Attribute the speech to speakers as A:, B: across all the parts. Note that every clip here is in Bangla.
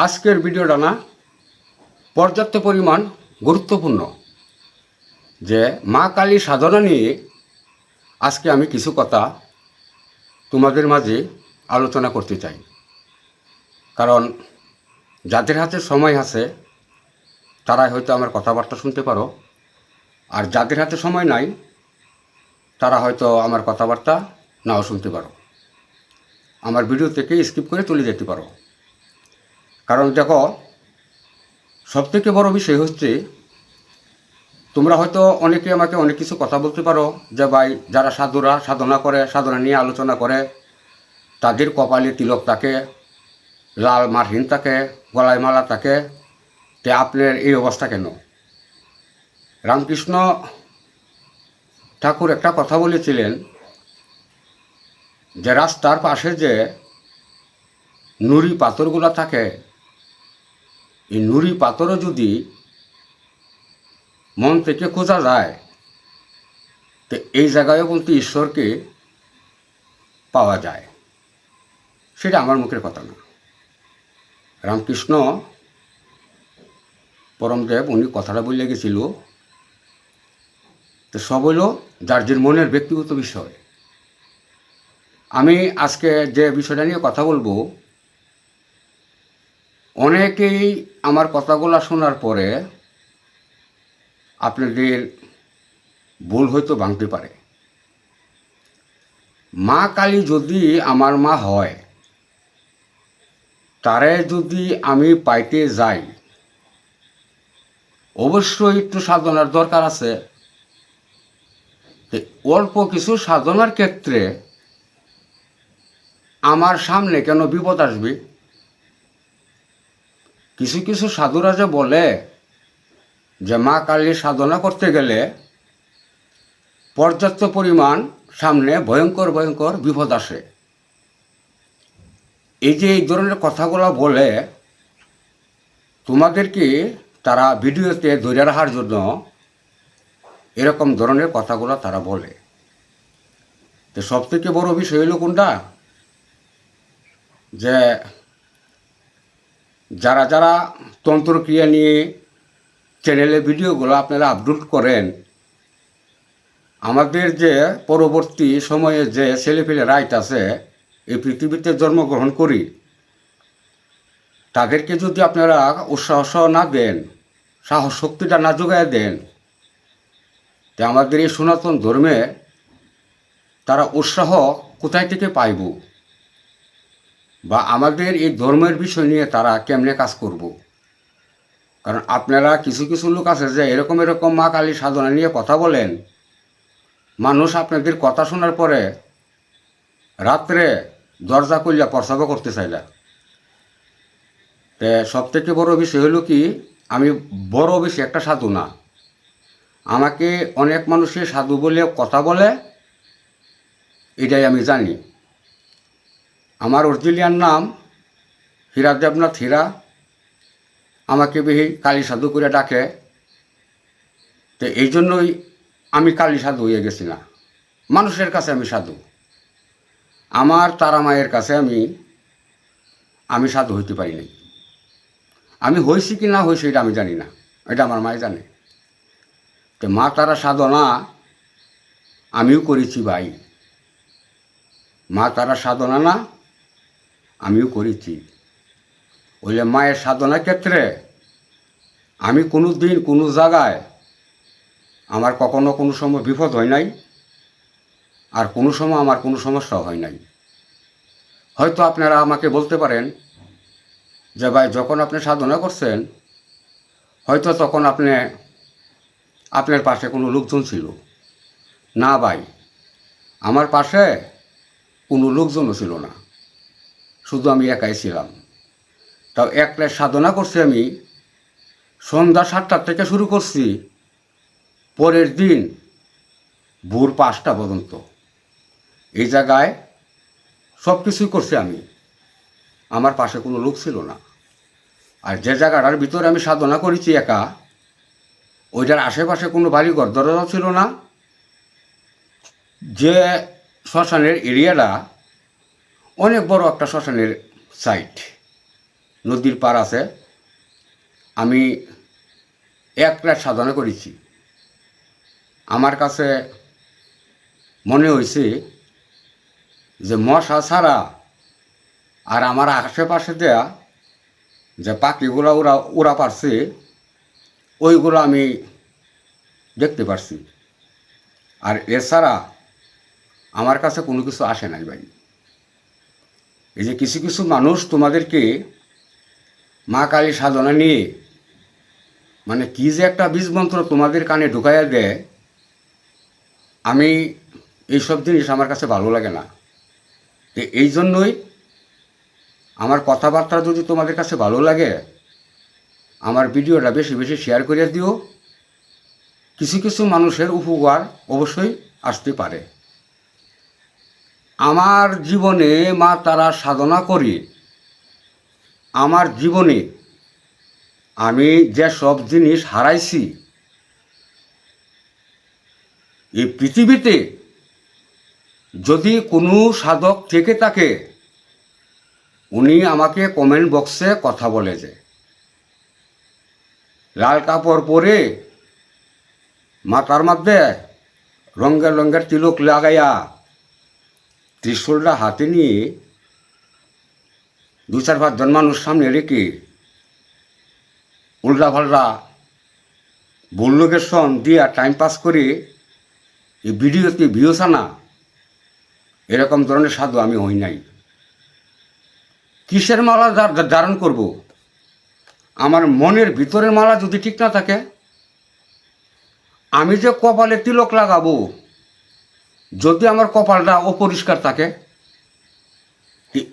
A: আজকের ভিডিওটা না পর্যাপ্ত পরিমাণ গুরুত্বপূর্ণ। যে মা কালী সাধনা নিয়ে আজকে আমি কিছু কথা তোমাদের মাঝে আলোচনা করতে চাই। কারণ যাদের হাতে সময় আছে তারাই হয়তো আমার কথাবার্তা শুনতে পারো, আর যাদের হাতে সময় নাই তারা হয়তো আমার কথাবার্তা নাও শুনতে পারো, আমার ভিডিও থেকে স্কিপ করে চলে যেতে পারো। কারণ দেখো, সবথেকে বড় বিষয় হচ্ছে, তোমরা হয়তো অনেকে আমাকে অনেক কিছু কথা বলতে পারো যে ভাই, যারা সাধুরা সাধনা করে, সাধনা নিয়ে আলোচনা করে, তাদের কপালে তিলক থাকে, লাল মারহিন থাকে, গলায় মালা থাকে, তে আপনার এই অবস্থা কেন? রামকৃষ্ণ ঠাকুর একটা কথা বলেছিলেন যে রাস্তার পাশে যে নুড়ি পাথরগুলো থাকে, এই নুড়ি পাথরও যদি মন থেকে খোঁজা যায় তো এই জায়গায়ও কিন্তু ঈশ্বরকে পাওয়া যায়। সেটা আমার মুখের কথা না, রামকৃষ্ণ পরমদেব উনি কথাটা বলে গেছিল। তো সব হইল যার যার মনের ব্যক্তিগত বিষয়। আমি আজকে যে বিষয়টা নিয়ে কথা বলবো, অনেকেই আমার কথাগুলো শোনার পরে আপনাদের ভুল হয়তো ভাঙতে পারে। মা কালী যদি আমার মা হয়, তারে যদি আমি পাইতে যাই, অবশ্যই একটু সাধনার দরকার আছে। অল্প কিছু সাধনার ক্ষেত্রে আমার সামনে কেন বিপদ আসবে? কিছু কিছু সাধুরা যে বলে যে মা কালীর সাধনা করতে গেলে পর্যাপ্ত পরিমাণ সামনে ভয়ঙ্কর ভয়ঙ্কর বিপদ আসে, এই ধরনের কথাগুলো বলে তোমাদেরকে তারা ভিডিওতে ধরে রাখার জন্য এরকম ধরনের কথাগুলো তারা বলে। তো সবথেকে বড় বিষয় হলো কোনটা, যে যারা যারা তন্ত্রক্রিয়া নিয়ে চ্যানেলে ভিডিওগুলো আপনারা আপলোড করেন, আমাদের যে পরবর্তী সময়ে যে ছেলেপেলে রাইট আছে এই পৃথিবীতে জন্মগ্রহণ করি, তাদেরকে যদি আপনারা উৎসাহ না দেন, সাহস শক্তিটা না যোগায় দেন, তো আমাদের এই সনাতন ধর্মে তারা উৎসাহ কোথায় থেকে পাইব, বা আমাদের এই ধর্মের বিষয় নিয়ে তারা কেমনে কাজ করব? কারণ আপনারা কিছু কিছু লোক আছে যে এরকম এরকম মা কালীর সাধনা নিয়ে কথা বলেন, মানুষ আপনাদের কথা শোনার পরে রাত্রে দরজা খুললে প্রস্রাব করতে চাইলা। সব থেকে বড় বিষয় হলো কি, আমি বড় বেশি একটা সাধু না। আমাকে অনেক মানুষের সাধু বলে কথা বলে, এটাই আমি জানি। আমার অরিজিনাল নাম হীরা দেবনাথ হীরা। আমাকে বেশি কালী সাধু করে ডাকে। তো এই জন্যই আমি কালী সাধু হয়ে গেছি না। মানুষের কাছে আমি সাধু, আমার তারা মায়ের কাছে আমি সাধু হইতে পারি নাই। আমি হয়েছি কি না হয়েছি এটা আমি জানি না, এটা আমার মাই জানে। তো মা তারা সাধনা আমিও করেছি ভাই, মা তারা সাধনা না আমিও করেছি। ওইলে মায়ের সাধনার ক্ষেত্রে আমি কোনো দিন কোনো জায়গায় আমার কখনো কোনো সময় বিপদ হয় নাই, আর কোনো সময় আমার কোনো সমস্যাও হয় নাই। হয়তো আপনারা আমাকে বলতে পারেন যে ভাই, যখন আপনি সাধনা করছেন হয়তো তখন আপনার পাশে কোনো লোকজন ছিল। না ভাই, আমার পাশে কোনো লোকজনও ছিল না, শুধু আমি একাই ছিলাম। তাও একলা সাধনা করছি আমি, সন্ধ্যা 7টা থেকে শুরু করছি, পরের দিন ভোর 5টা পর্যন্ত এই জায়গায় সব কিছুই করছি আমি। আমার পাশে কোনো লোক ছিল না। আর যে জায়গাটার ভিতরে আমি সাধনা করেছি একা, ওইটার আশেপাশে কোনো বাড়িঘর দরজাও ছিল না। যে শ্মশানের এরিয়াটা অনেক বড় একটা শ্মশানের সাইট, নদীর পার আছে, আমি 1 রাত সাধনা করেছি। আমার কাছে মনে হয়েছে যে মশা ছাড়া আর আমার আশেপাশে দেয়া যে পাখিগুলো উড়া পারছে ওইগুলো আমি দেখতে পারছি। আর এছাড়া আমার কাছে কোনো কিছু আসে নাই ভাই। এই যে কিছু কিছু মানুষ তোমাদেরকে মা কালী সাধনা নিয়ে মানে কী যে একটা বীজমন্ত্র তোমাদের কানে ঢুকাইয়া দেয়, আমি এইসব জিনিস আমার কাছে ভালো লাগে না। তো এই জন্যই আমার কথাবার্তা যদি তোমাদের কাছে ভালো লাগে, আমার ভিডিওটা বেশি বেশি শেয়ার করে দিও। কিছু কিছু মানুষের উপকার অবশ্যই আসতে পারে। আমার জীবনে মা তারা সাধনা করি, আমার জীবনে আমি যে সব জিনিস হারাইছি, এই পৃথিবীতে যদি কোনো সাধক থেকে থাকে উনি আমাকে কমেন্ট বক্সে কথা বলে যে লাল কাপড় পরে মাথার মধ্যে রঙের রঙের তিলক লাগাইয়া ত্রিশূলটা হাতে নিয়ে 2-4-5 জন মানুষ সামনে রেখে উল্টা পাল্টা বল্লকেশন দিয়া টাইম পাস করে এই ভিডিওতে ভিউস আনা, এরকম ধরনের সাধু আমি হই নাই। কিসের মালা ধারণ করব? আমার মনের ভিতরের মালা যদি ঠিক না থাকে, আমি যে কপালে তিলক লাগাবো যদি আমার কপালটা অপরিষ্কার থাকে,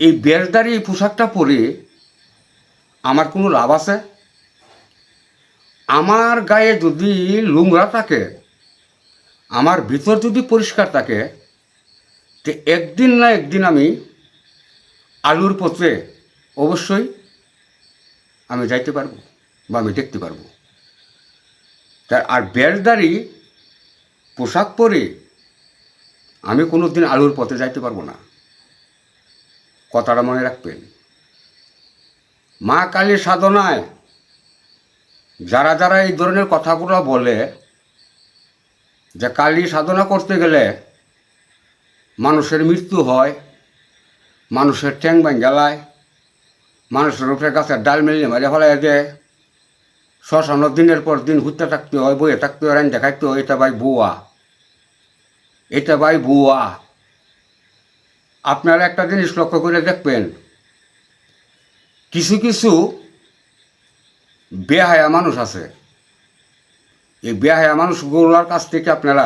A: এই বেশধারী এই পোশাকটা পরে আমার কোনো লাভ আছে? আমার গায়ে যদি নোংরা থাকে, আমার ভিতর যদি পরিষ্কার থাকে, তো একদিন না একদিন আমি আলুর পথে অবশ্যই আমি যাইতে পারবো বা আমি দেখতে পারবো। আর বেশধারী পোশাক পরে আমি কোনো দিন আলুর পথে যাইতে পারবো না। কথাটা মনে রাখবেন। মা কালীর সাধনায় যারা যারা এই ধরনের কথাগুলো বলে যে কালী সাধনা করতে গেলে মানুষের মৃত্যু হয়, মানুষের ঠ্যাং ভাঙা যায়, মানুষের উপরে গাছের ডাল মেলে মারে ফেলাই দেয়, শ্মশানো দিনের পর দিন ঘুরতে থাকতে হয়, বইয়ে থাকতে হয়, রান দেখাইতে হয়, এটা ভাই বুয়া, এটা ভাই বুয়া। আপনারা একটা জিনিস লক্ষ্য করে দেখবেন, কিছু কিছু বেহায়া মানুষ আছে, এই বেহায়া মানুষগুলোর কাছ থেকে আপনারা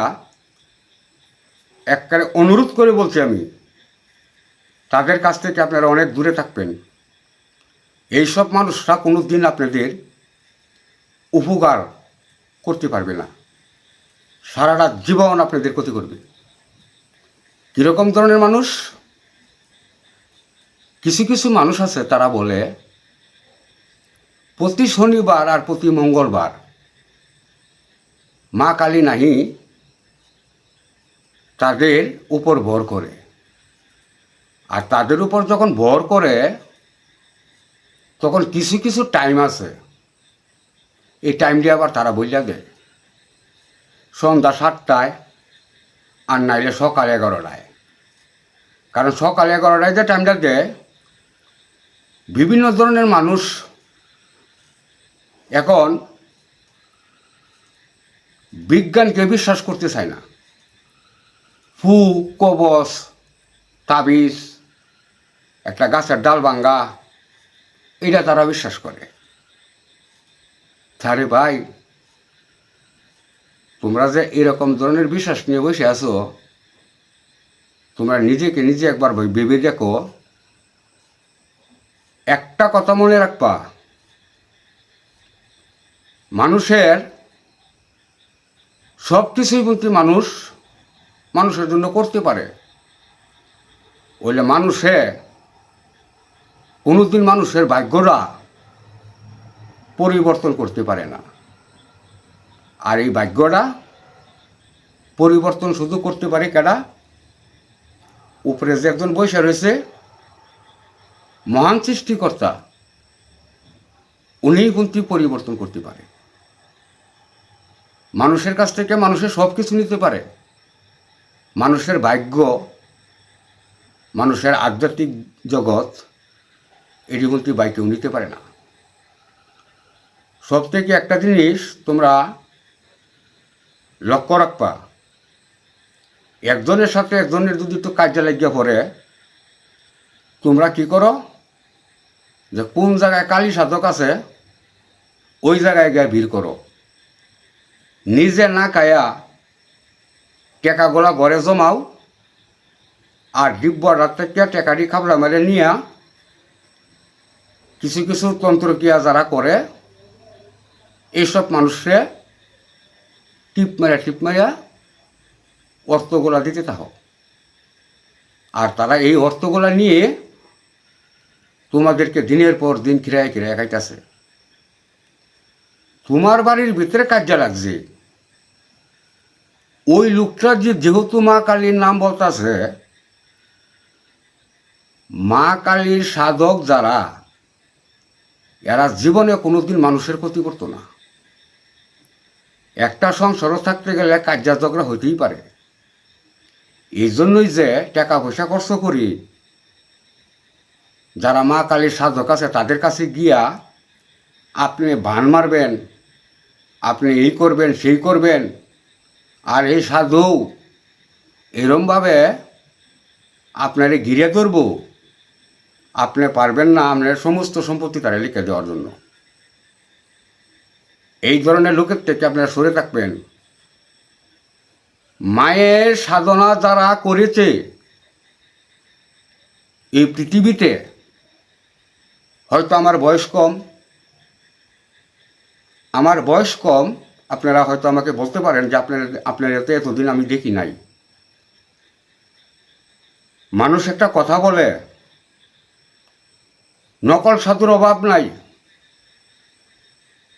A: একবারে অনুরোধ করে বলছি আমি, তাদের কাছ থেকে আপনারা অনেক দূরে থাকবেন। এইসব মানুষরা কোনো দিন আপনাদের উপকার করতে পারবে না, সারাটা জীবন আপনাদের ক্ষতি করবে। কীরকম ধরনের মানুষ? কিছু কিছু মানুষ আছে তারা বলে প্রতি শনিবার আর প্রতি মঙ্গলবার মা কালী নাহি তাদের উপর ভর করে, আর তাদের উপর যখন ভর করে তখন কিছু কিছু টাইম আছে, এই টাইমটি আবার তারা বইলা দেয় সন্ধ্যা 7টায় আর নাইলে সকাল 11টায়। কারণ সকাল 11টায় যে টাইমটা দেয়, বিভিন্ন ধরনের মানুষ এখন বিজ্ঞানকে বিশ্বাস করতে চায় না। ফু, কবচ, তাবিজ, একটা গাছের ডাল ভাঙ্গা, এটা তারা বিশ্বাস করে। আরে ভাই, তোমরা যে এরকম ধরনের বিশ্বাস নিয়ে বসে আছো, তোমরা নিজেকে নিজে একবার ভেবে দেখো। একটা কথা মনে রাখবা, মানুষের সব কিছুই কিন্তু মানুষের জন্য করতে পারে, ওইলে মানুষে কোনোদিন মানুষের ভাগ্যটা পরিবর্তন করতে পারে না। আর এই ভাগ্যটা পরিবর্তন শুধু করতে পারে কেডা? উপরে যে একজন বসে রয়েছে, মহান সৃষ্টিকর্তা, উনিই কিন্তু পরিবর্তন করতে পারে। মানুষের কাছ থেকে মানুষের সব কিছু নিতে পারে, মানুষের ভাগ্য, মানুষের আধ্যাত্মিক জগৎ, এটি কিন্তু বাই কেউ নিতে পারে না। সব থেকে একটা জিনিস তোমরা লক্ষ্য রাখবা, একজনের সাথে একজনের যদি একটু কাজে লাগিয়ে পড়ে, তোমরা কি করো যে কোন জায়গায় কালী সাধক আছে ওই জায়গায় গিয়ে ভিড় করো, নিজে না খায়া টেকাগুলা ঘরে জমাও, আর ডিব্বরাত থেকে টেকাটি খাবলা মেরে নিয়ে কিছু কিছু তন্ত্রক্রিয়া যারা করে এইসব মানুষকে টিপ মারিয়া অর্থগুলা দিতে থাকো, আর তারা এই অর্থগুলা নিয়ে তোমাদেরকে দিনের পর দিন খিরায় খাইতেছে। তোমার বাড়ির ভিতরে কাজে লাগছে, ওই লোকটা যেহেতু মা কালীর নাম বলতেছে, মা কালীর সাধক যারা, এরা জীবনে কোনোদিন মানুষের ক্ষতি করতো না। একটা সংসারও থাকতে গেলে কাজা ঝগড়া হইতেই পারে। এই জন্যই যে টাকা পয়সা খরচ করি, যারা মা কালীর সাধক আছে তাদের কাছে গিয়া আপনি ভান মারবেন, আপনি এই করবেন সেই করবেন, আর এই সাধু এরমভাবে আপনারে ঘিরে ধরব, আপনি পারবেন না আপনার সমস্ত সম্পত্তি তারা লিখে দেওয়ার জন্য। এই ধরনের লোকের থেকে আপনারা সরে থাকবেন। মায়ের সাধনা যারা করেছে এই পৃথিবীতে, হয়তো আমার বয়স কম, আপনারা হয়তো আমাকে বলতে পারেন যে আপনার এতে এতদিন আমি দেখি নাই। মানুষ একটা কথা বলে, নকল সাধুর অভাব নাই,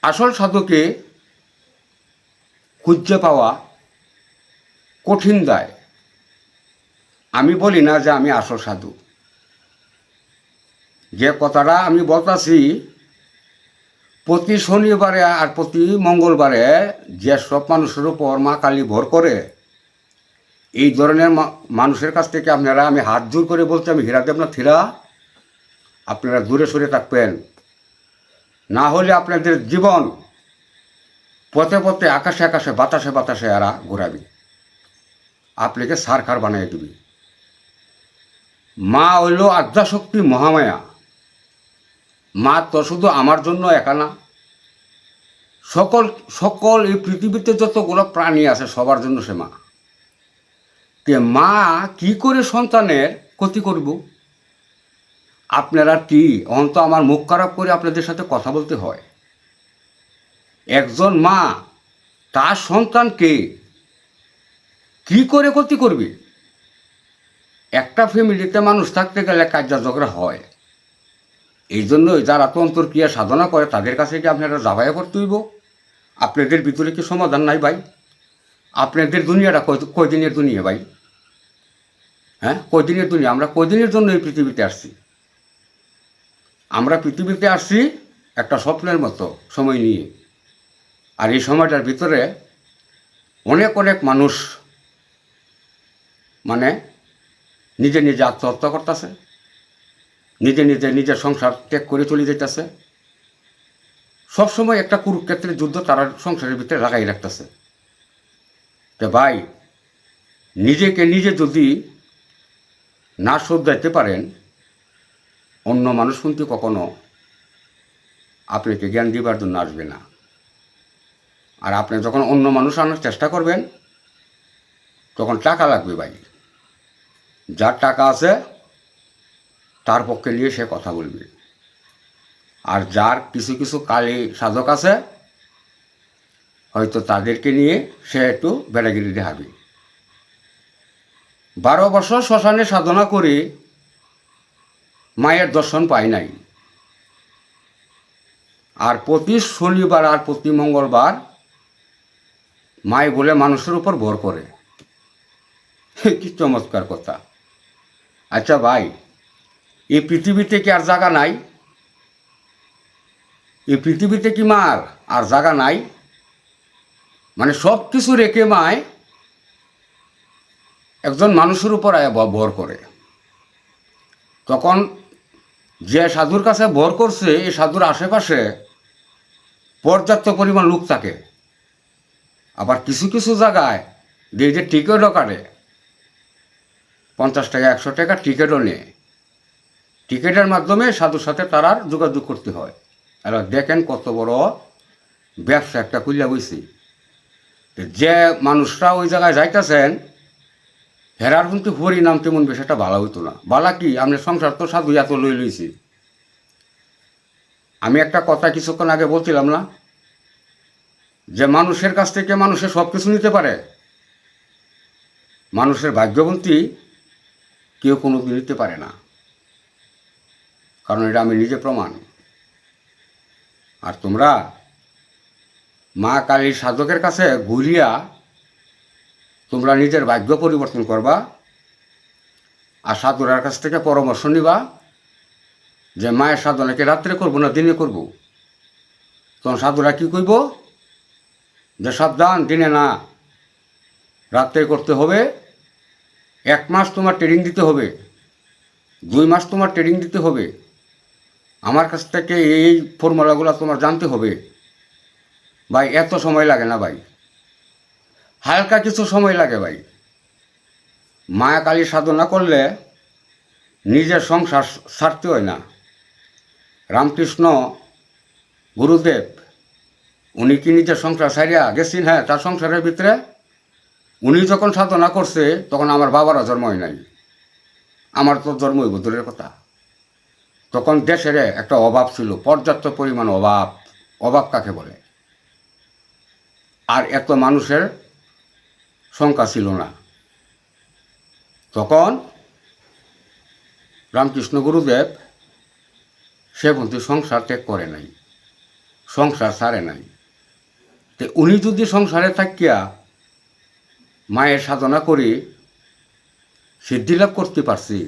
A: আসল সাধুকে খুঁজে পাওয়া কঠিন দায়। আমি বলি না যে আমি আসল সাধু, যে কথাটা আমি বলতাছি, প্রতি শনিবারে আর প্রতি মঙ্গলবারে যে সব মানুষের উপর মা কালী ভর করে, এই ধরনের মানুষের কাছ থেকে আপনারা, আমি হাত জোর করে বলছি, আমি হীরাদেব না থিরা, আপনারা দূরে সরে থাকবেন। না হলে আপনাদের জীবন পথে পথে আকাশে আকাশে বাতাসে বাতাসে এরা ঘোরাবি, আপনাকে সারখার বানিয়ে দিবি। মা হইল আদ্যাশক্তি মহামায়া। মা তো শুধু আমার জন্য একা না, সকল এই পৃথিবীতে যতগুলো প্রাণী আছে সবার জন্য সে মা। তে মা কি করে সন্তানের ক্ষতি করব? আপনারা কি অন্ত আমার মুখ খারাপ করে আপনাদের সাথে কথা বলতে হয়? একজন মা তার সন্তানকে কি করে ক্ষতি করবে? একটা ফ্যামিলিতে মানুষ থাকতে গেলে কাজা ঝগড়া হয়। এই জন্যই যারা তন্ত্রক্রিয়া সাধনা করে তাদের কাছে কি আপনারা জাভাইয়া করতে হইব? আপনাদের ভিতরে কি সমাধান নাই ভাই? আপনাদের দুনিয়াটা কয়দিনের দুনিয়া ভাই? হ্যাঁ, কয়দিনের দুনিয়া? আমরা কয়দিনের জন্য এই পৃথিবীতে আসছি? আমরা পৃথিবীতে আসছি একটা স্বপ্নের মতো সময় নিয়ে, আর এই সময়টার ভিতরে অনেক মানুষ মানে নিজে আত্মহত্যা করতেছে, নিজের সংসার ত্যাগ করে চলে যেতেছে। সবসময় একটা কুরুক্ষেত্রের যুদ্ধ তারা সংসারের ভিতরে লাগাই রাখতেছে। তো ভাই, নিজে যদি না শোধরাইতে পারেন, অন্য মানুষ কিন্তু কখনো আপনাকে জ্ঞান দিবার জন্য আসবে না। আর আপনি যখন অন্য মানুষ আনার চেষ্টা করবেন, তখন টাকা লাগবে ভাই। যার টাকা আছে তার পক্ষে নিয়ে সে কথা বলবে, আর যার কিছু কালী সাধক আছে হয়তো তাদেরকে নিয়ে সে একটু বেড়াগিরি দেখাবে। 12 বছর শ্মশানে সাধনা করে মায়ের দর্শন পাই নাই, আর প্রতি শনিবার আর প্রতি মঙ্গলবার মায় বলে মানুষের উপর ভর করে। কি চমৎকার কথা! আচ্ছা ভাই, এই পৃথিবীতে কি আর জায়গা নাই? এই পৃথিবীতে কি মার আর জায়গা নাই? মানে সব কিছু রেখে মায় একজন মানুষের উপর ভর করে। তখন যে সাধুর কাছে ভর করছে, এই সাধুর আশেপাশে পর্যাপ্ত পরিমাণ লোক থাকে। আবার কিছু কিছু জায়গায় যে টিকিটও কাটে, 50 টাকা 100 টাকা টিকিটও নেয়। টিকিটের মাধ্যমে সাধুর সাথে তার যোগাযোগ করতে হয়। আর দেখেন কত বড় ব্যবসা একটা খুললা বইছি। যে মানুষরা ওই জায়গায় যাইতেছেন, হেরার কিন্তু হরিনাম তেমন বেশ একটা ভালো হইতো না। বালা কি, আমি সংসার তো সাধু এত লইছি। আমি একটা কথা কিছুক্ষণ আগে বলছিলাম না, যে মানুষের কাছ থেকে মানুষের সব কিছু নিতে পারে, মানুষের ভাগ্যবন্তী কেউ কোনো দিন নিতে পারে না। কারণ এটা আমি নিজে প্রমাণ। আর তোমরা মা কালীর সাধকের কাছে ঘুরিয়া তোমরা নিজের ভাগ্য পরিবর্তন করবা, আর সাধুরার কাছ থেকে পরামর্শ নিবা যে মায়ের সাধনাকে রাত্রে করবো না দিনে করব। তখন সাধুরা কী কইব, যে সাবধান, দিনে না, রাত্রে করতে হবে। 1 মাস তোমার ট্রেনিং দিতে হবে, 2 মাস তোমার ট্রেনিং দিতে হবে, আমার কাছ থেকে এই ফর্মুলাগুলো তোমার জানতে হবে। ভাই এত সময় লাগে না ভাই, হালকা কিছু সময় লাগে ভাই। মায়া কালী সাধনা করলে নিজের সংসার ছাড়তে হয় না। রামকৃষ্ণ গুরুদেব উনি কি নিজের সংসার ছাড়িয়া গেছেন? হ্যাঁ, তার সংসারের ভিতরে উনি যখন সাধনা করছে তখন আমার বাবারও জন্ম হয় নাই, আমার তো জন্ম হইব দূরের কথা। তখন দেশের একটা অভাব ছিল, পর্যাপ্ত পরিমাণ অভাব। অভাব কাকে বলে? আর এত মানুষের সংখ্যা ছিল না। তখন রামকৃষ্ণ গুরুদেব সে বলতে সংসার ত্যাগ করে নাই, সংসার ছাড়ে নাই। তো উনি যদি সংসারে থাকিয়া মায়ের সাধনা করে সিদ্ধি লাভ করতে পারছি,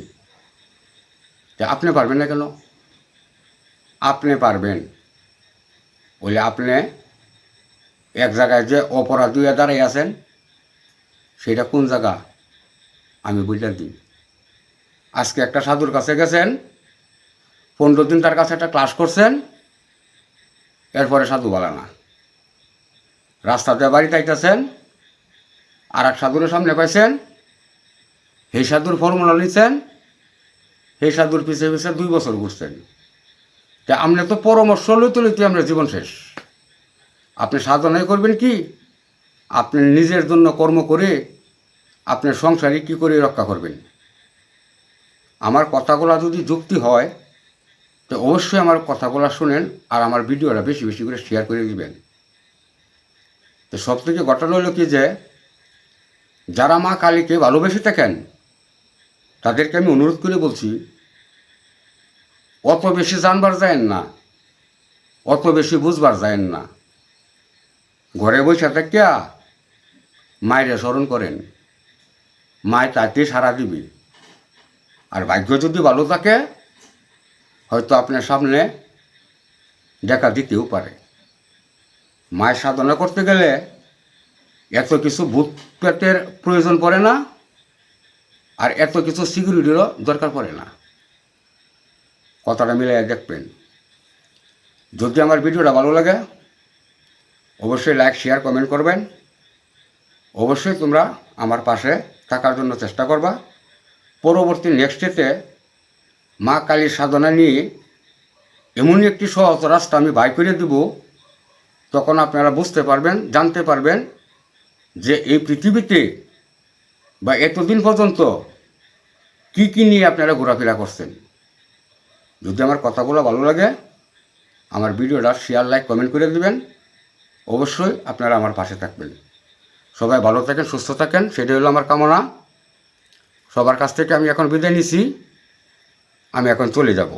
A: তা আপনি পারবেন না কেন? আপনি পারবেন। বলে আপনি এক জায়গায় যে অপরাধ হয়ে দাঁড়াই আছেন, সেটা কোন জায়গা আমি বুঝলে দিই। আজকে একটা সাধুর কাছে গেছেন, 15 দিন তার কাছে একটা ক্লাস করছেন, এরপরে সাধু বলা না। রাস্তাতে বাড়িতে আইতেছেন, আর এক সাধুর সামনে পাইছেন, সেই সাধুর ফর্মুলা নিচ্ছেন, সেই সাধুর পিছিয়ে পিছিয়ে 2 বছর ঘুরছেন। তা আপনি তো পরামর্শ লইতে লইতে আপনার জীবন শেষ। আপনি সাধনাই করবেন কি? আপনি নিজের জন্য কর্ম করে আপনার সংসারে কী করে রক্ষা করবেন? আমার কথাগুলো যদি যুক্তি হয় তো অবশ্যই আমার কথাগুলো শুনেন, আর আমার ভিডিওটা বেশি বেশি করে শেয়ার করে দিবেন। তো সব থেকে ঘটনা হলো কি, যে যারা মা কালীকে ভালোবেসে থাকেন তাদেরকে আমি অনুরোধ করে বলছি, অত বেশি জানবার যায়েন না, অত বেশি বুঝবার যায়েন না। ঘরে বসে থাকিয়া মায়ের স্মরণ করেন, মায় তাতে সারা দিবি। আর ভাগ্য যদি ভালো থাকে হয়তো আপনার সামনে দেখা দিতেও পারে। মায়ের সাধনা করতে গেলে এত কিছু ভূত পেটের প্রয়োজন পড়ে না, আর এত কিছু সিকিউরিটিরও দরকার পড়ে না। কথাটা মিলাই দেখবেন। যদি আমার ভিডিওটা ভালো লাগে অবশ্যই লাইক, শেয়ার, কমেন্ট করবেন। অবশ্যই তোমরা আমার পাশে থাকার জন্য চেষ্টা করবা। পরবর্তী নেক্সটেতে মা কালীর সাধনা নিয়ে এমনই একটি সহজ রাস্তা আমি বাই করে দেব, তখন আপনারা বুঝতে পারবেন, জানতে পারবেন যে এই পৃথিবীতে বা এতদিন পর্যন্ত কি কি নিয়ে আপনারা ঘোরাফেরা করছেন। যদি আমার কথাগুলো ভালো লাগে আমার ভিডিওটা শেয়ার, লাইক, কমেন্ট করে দেবেন। অবশ্যই আপনারা আমার পাশে থাকবেন। সবাই ভালো থাকেন, সুস্থ থাকেন, সেটাই হলো আমার কামনা। সবার কাছ থেকে আমি এখন বিদায় নিছি, আমি এখন চলে যাব।